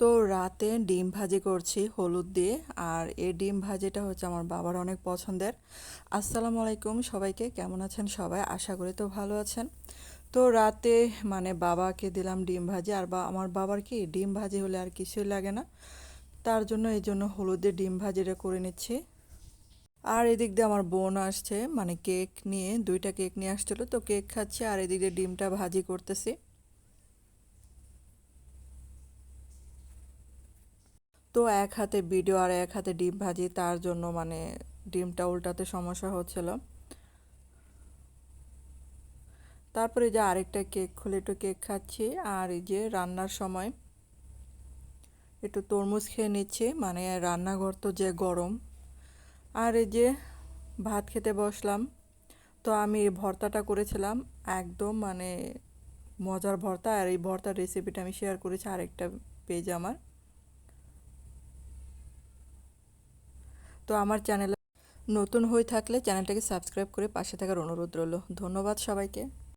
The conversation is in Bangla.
তো রাতে ডিম ভাজি করছি হলুদ দিয়ে। আর এই ডিম ভাজিটা হচ্ছে আমার বাবার অনেক পছন্দের। আসসালামু আলাইকুম সবাইকে, কেমন আছেন সবাই? আশা করি তো ভালো আছেন। তো রাতে বাবাকে দিলাম ডিম ভাজি। আর আমার বাবার কি ডিম ভাজি হলে আর কিছুই লাগে না, তার জন্য এই জন্য হলুদের ডিম ভাজিটা করে নিচ্ছি। আর এদিক দিয়ে আমার বোন আসছে, কেক নিয়ে, দুইটা কেক নিয়ে আসছিল, তো কেক খাচ্ছি আর এদিক দিয়ে ডিমটা ভাজি করতেছি। তো এক হাতে ভিডিও আর এক হাতে ডিম ভাজি, তার জন্য ডিমটা উল্টাতে সমস্যা হচ্ছিল। তারপরে যে আরেকটা কেক খুলে একটু কেক খাচ্ছি। আর এই যে রান্নার সময় একটু তরমুজ খেয়ে নিচ্ছি, রান্নাঘর তো যে গরম। আর এই যে ভাত খেতে বসলাম। তো আমি এই ভর্তাটা করেছিলাম, একদম মজার ভর্তা। আর এই ভর্তার রেসিপিটা আমি শেয়ার করেছি আরেকটা পেজ আমার। তো আমার চ্যানেলে নতুন হয়ে থাকলে চ্যানেলটাকে সাবস্ক্রাইব করে পাশে থাকার অনুরোধ রইল। ধন্যবাদ সবাইকে।